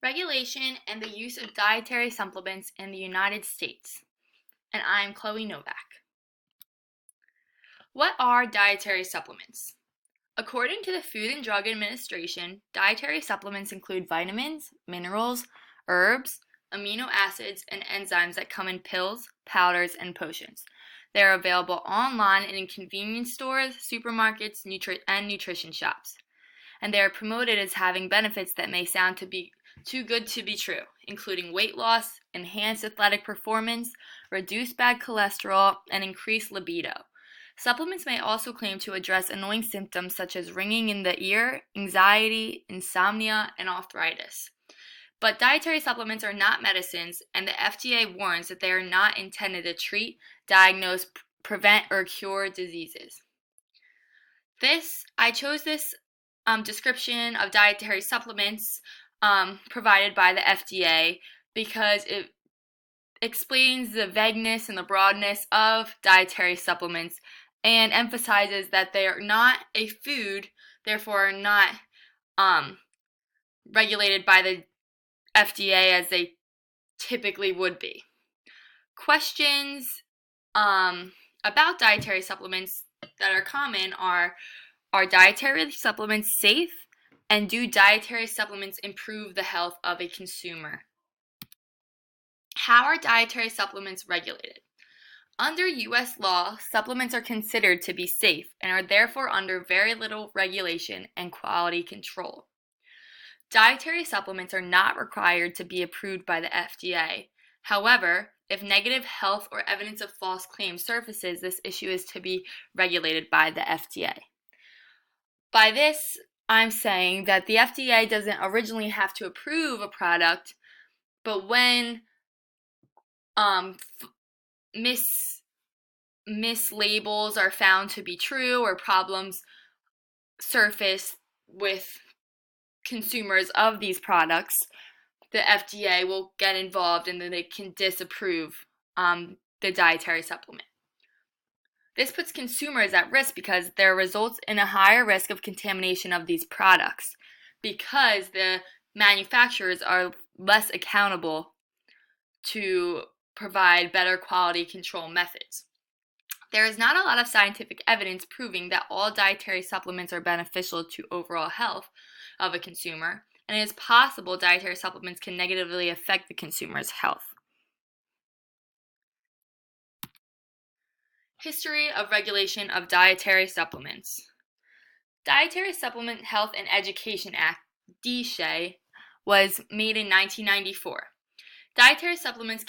Regulation and the use of dietary supplements in the United States. And I'm Chloe Novak. What are dietary supplements? According to the Food and Drug Administration, dietary supplements include vitamins, minerals, herbs, amino acids, and enzymes that come in pills, powders, and potions. They are available online and in convenience stores, supermarkets, and nutrition shops. And they are promoted as having benefits that may sound to be too good to be true, including weight loss, enhanced athletic performance, reduced bad cholesterol, and increased libido. Supplements may also claim to address annoying symptoms such as ringing in the ear, anxiety, insomnia, and arthritis. But dietary supplements are not medicines, and the FDA warns that they are not intended to treat, diagnose, prevent, or cure diseases. I chose this description of dietary supplements provided by the FDA because it explains the vagueness and the broadness of dietary supplements and emphasizes that they are not a food, therefore are not regulated by the FDA as they typically would be. Questions about dietary supplements that are common are dietary supplements safe? And do dietary supplements improve the health of a consumer? How are dietary supplements regulated? Under U.S. law, supplements are considered to be safe and are therefore under very little regulation and quality control. Dietary supplements are not required to be approved by the FDA. However, if negative health or evidence of false claims surfaces, this issue is to be regulated by the FDA. By this, I'm saying that the FDA doesn't originally have to approve a product, but when mislabels are found to be true or problems surface with consumers of these products, the FDA will get involved and then they can disapprove the dietary supplement. This puts consumers at risk because there results in a higher risk of contamination of these products because the manufacturers are less accountable to provide better quality control methods. There is not a lot of scientific evidence proving that all dietary supplements are beneficial to overall health of a consumer, and it is possible dietary supplements can negatively affect the consumer's health. History of regulation of dietary supplements. Dietary Supplement Health and Education Act, DSHEA, was made in 1994. Dietary supplements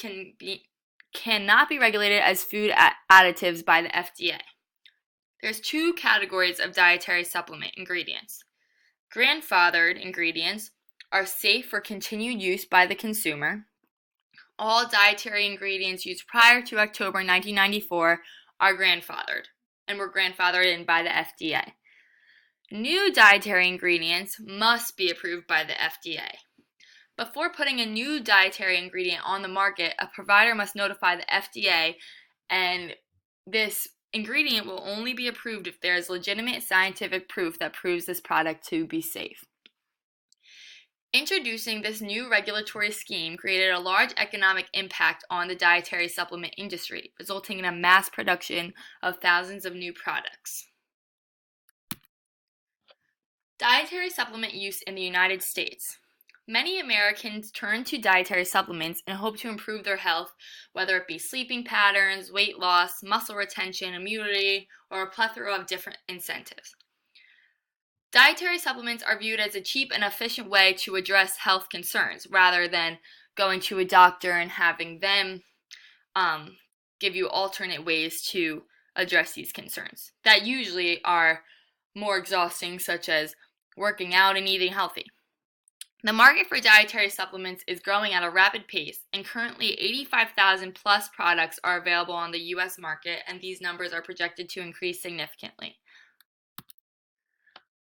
cannot be regulated as food additives by the FDA. There's two categories of dietary supplement ingredients. Grandfathered ingredients are safe for continued use by the consumer. All dietary ingredients used prior to October 1994 are grandfathered and were grandfathered in by the FDA. New dietary ingredients must be approved by the FDA. Before putting a new dietary ingredient on the market, a provider must notify the FDA, and this ingredient will only be approved if there is legitimate scientific proof that proves this product to be safe. Introducing this new regulatory scheme created a large economic impact on the dietary supplement industry, resulting in a mass production of thousands of new products. Dietary supplement use in the United States. Many Americans turn to dietary supplements and hope to improve their health, whether it be sleeping patterns, weight loss, muscle retention, immunity, or a plethora of different incentives. Dietary supplements are viewed as a cheap and efficient way to address health concerns rather than going to a doctor and having them give you alternate ways to address these concerns that usually are more exhausting, such as working out and eating healthy. The market for dietary supplements is growing at a rapid pace, and currently 85,000 plus products are available on the U.S. market, and these numbers are projected to increase significantly.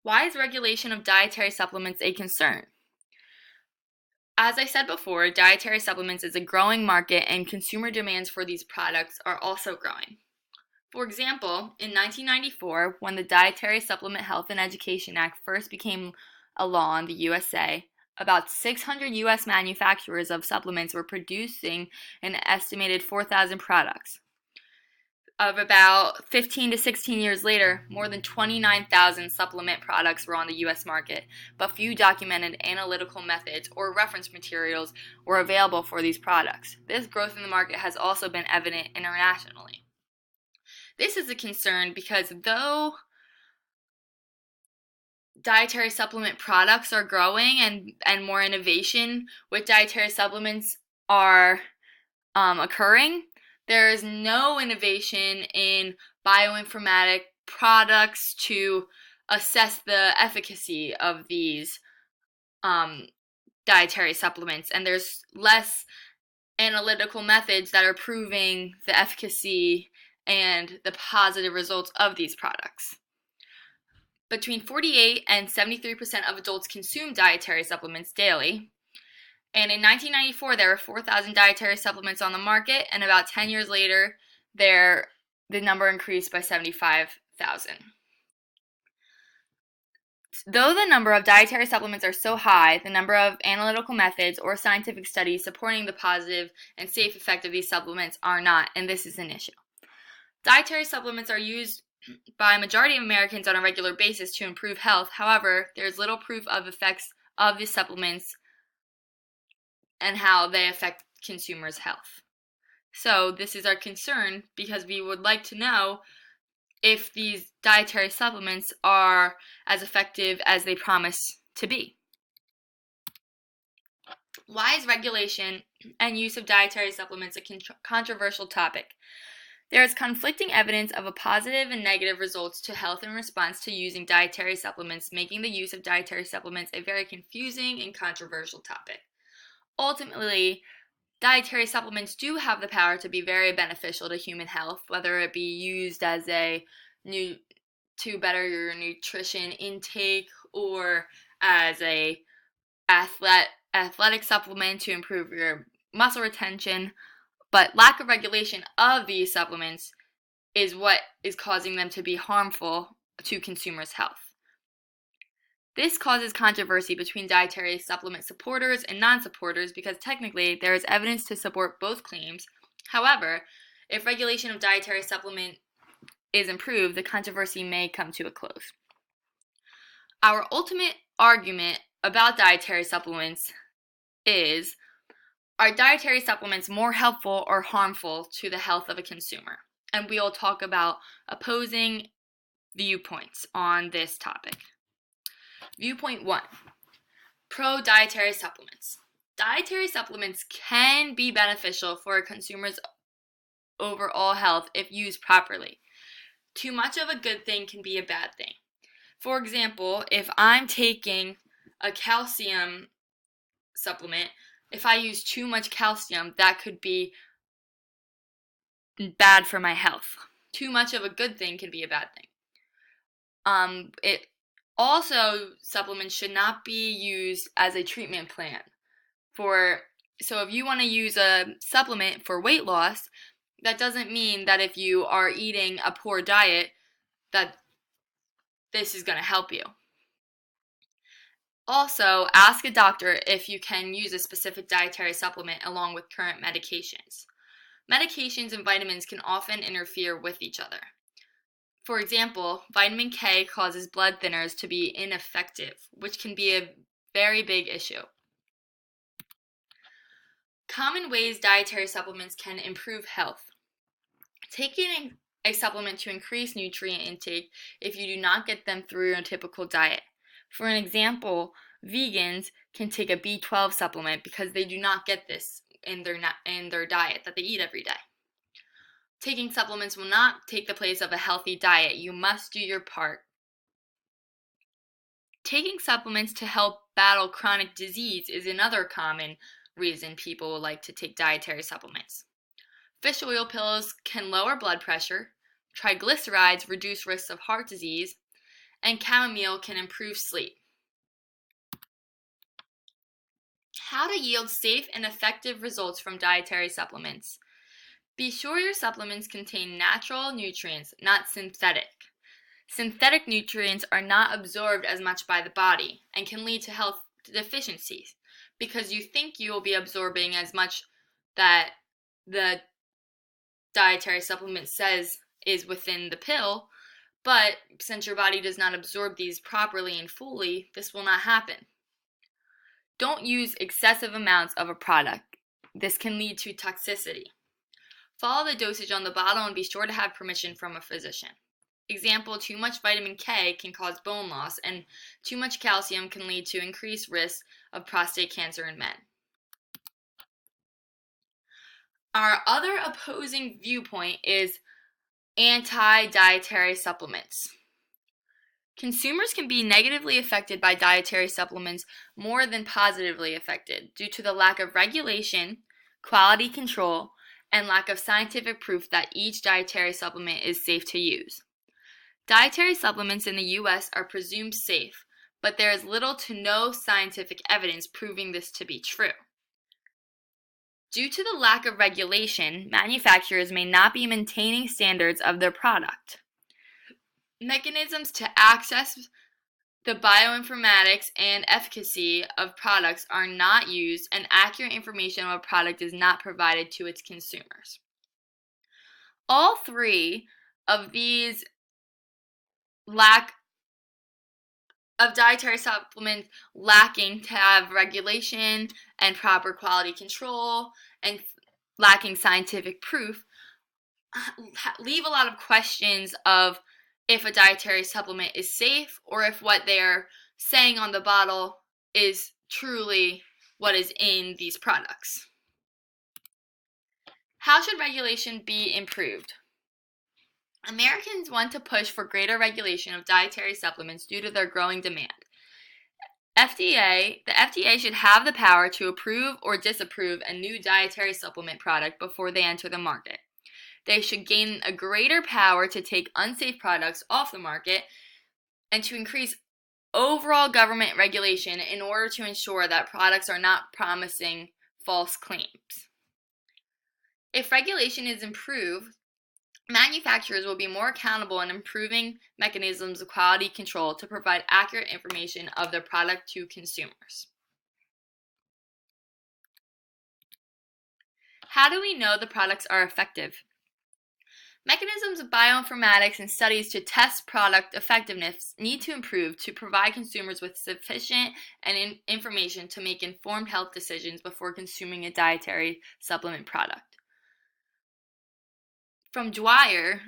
Why is regulation of dietary supplements a concern? As I said before, dietary supplements is a growing market, and consumer demands for these products are also growing. For example, in 1994, when the Dietary Supplement Health and Education Act first became a law in the USA, about 600 U.S. manufacturers of supplements were producing an estimated 4,000 products. Of about 15 to 16 years later, more than 29,000 supplement products were on the U.S. market, but few documented analytical methods or reference materials were available for these products. This growth in the market has also been evident internationally. This is a concern because though dietary supplement products are growing and more innovation with dietary supplements are occurring, there is no innovation in bioinformatic products to assess the efficacy of these dietary supplements, and there's less analytical methods that are proving the efficacy and the positive results of these products. Between 48 and 73% of adults consume dietary supplements daily. And in 1994, there were 4,000 dietary supplements on the market, and about 10 years later, the number increased by 75,000. Though the number of dietary supplements are so high, the number of analytical methods or scientific studies supporting the positive and safe effect of these supplements are not, and this is an issue. Dietary supplements are used by a majority of Americans on a regular basis to improve health. However, there is little proof of effects of these supplements and how they affect consumers' health. So this is our concern because we would like to know if these dietary supplements are as effective as they promise to be. Why is regulation and use of dietary supplements a controversial topic? There is conflicting evidence of a positive and negative results to health in response to using dietary supplements, making the use of dietary supplements a very confusing and controversial topic. Ultimately, dietary supplements do have the power to be very beneficial to human health, whether it be used as to better your nutrition intake or as a athletic supplement to improve your muscle retention. But lack of regulation of these supplements is what is causing them to be harmful to consumers' health. This causes controversy between dietary supplement supporters and non-supporters because technically there is evidence to support both claims. However, if regulation of dietary supplement is improved, the controversy may come to a close. Our ultimate argument about dietary supplements is, are dietary supplements more helpful or harmful to the health of a consumer? And we will talk about opposing viewpoints on this topic. Viewpoint 1, pro-dietary supplements. Dietary supplements can be beneficial for a consumer's overall health if used properly. Too much of a good thing can be a bad thing. For example, if I'm taking a calcium supplement, if I use too much calcium, that could be bad for my health. Too much of a good thing can be a bad thing. Supplements should not be used as a treatment plan. So if you want to use a supplement for weight loss, that doesn't mean that if you are eating a poor diet, that this is going to help you. Also, ask a doctor if you can use a specific dietary supplement along with current medications. Medications and vitamins can often interfere with each other. For example, vitamin K causes blood thinners to be ineffective, which can be a very big issue. Common ways dietary supplements can improve health. Taking a supplement to increase nutrient intake if you do not get them through a typical diet. For an example, vegans can take a B12 supplement because they do not get this in their diet that they eat every day. Taking supplements will not take the place of a healthy diet. You must do your part. Taking supplements to help battle chronic disease is another common reason people like to take dietary supplements. Fish oil pills can lower blood pressure, triglycerides reduce risks of heart disease, and chamomile can improve sleep. How to yield safe and effective results from dietary supplements. Be sure your supplements contain natural nutrients, not synthetic. Synthetic nutrients are not absorbed as much by the body and can lead to health deficiencies because you think you will be absorbing as much that the dietary supplement says is within the pill, but since your body does not absorb these properly and fully, this will not happen. Don't use excessive amounts of a product. This can lead to toxicity. Follow the dosage on the bottle and be sure to have permission from a physician. Example, too much vitamin K can cause bone loss, and too much calcium can lead to increased risk of prostate cancer in men. Our other opposing viewpoint is anti-dietary supplements. Consumers can be negatively affected by dietary supplements more than positively affected due to the lack of regulation, quality control, and lack of scientific proof that each dietary supplement is safe to use. Dietary supplements in the U.S. are presumed safe, but there is little to no scientific evidence proving this to be true. Due to the lack of regulation, manufacturers may not be maintaining standards of their product. Mechanisms to access the bioinformatics and efficacy of products are not used, and accurate information on a product is not provided to its consumers. All three of these lack of dietary supplements lacking to have regulation and proper quality control and lacking scientific proof leave a lot of questions of if a dietary supplement is safe or if what they're saying on the bottle is truly what is in these products. How should regulation be improved? Americans want to push for greater regulation of dietary supplements due to their growing demand. The FDA should have the power to approve or disapprove a new dietary supplement product before they enter the market. They should gain a greater power to take unsafe products off the market and to increase overall government regulation in order to ensure that products are not promising false claims. If regulation is improved, manufacturers will be more accountable in improving mechanisms of quality control to provide accurate information of their product to consumers. How do we know the products are effective? Mechanisms of bioinformatics and studies to test product effectiveness need to improve to provide consumers with sufficient information to make informed health decisions before consuming a dietary supplement product. From Dwyer,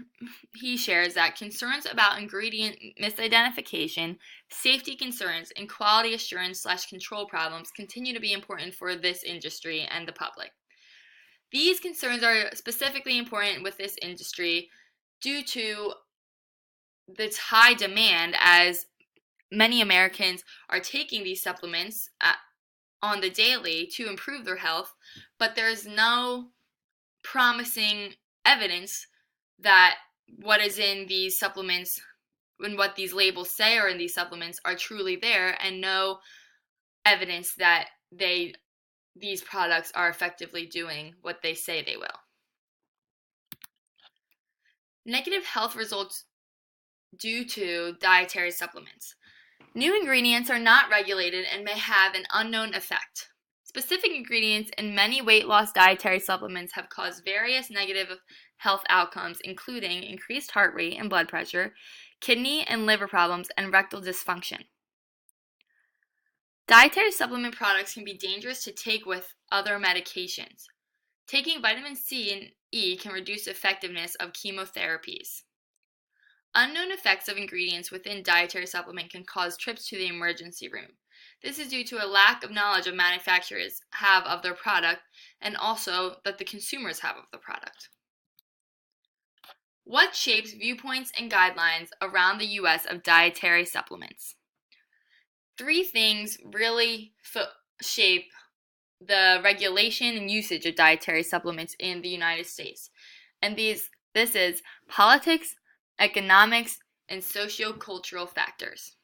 he shares that concerns about ingredient misidentification, safety concerns, and quality assurance/control problems continue to be important for this industry and the public. These concerns are specifically important with this industry due to this high demand, as many Americans are taking these supplements on the daily to improve their health, but there's no promising evidence that what is in these supplements and what these labels say are in these supplements are truly there, and no evidence that these products are effectively doing what they say they will. Negative health results due to dietary supplements. New ingredients are not regulated and may have an unknown effect. Specific ingredients in many weight loss dietary supplements have caused various negative health outcomes, including increased heart rate and blood pressure, kidney and liver problems, and rectal dysfunction. Dietary supplement products can be dangerous to take with other medications. Taking vitamin C and E can reduce the effectiveness of chemotherapies. Unknown effects of ingredients within dietary supplement can cause trips to the emergency room. This is due to a lack of knowledge of manufacturers have of their product and also that the consumers have of the product. What shapes viewpoints and guidelines around the U.S. of dietary supplements? Three things really shape the regulation and usage of dietary supplements in the United States. And this is politics, economics, and socio-cultural factors.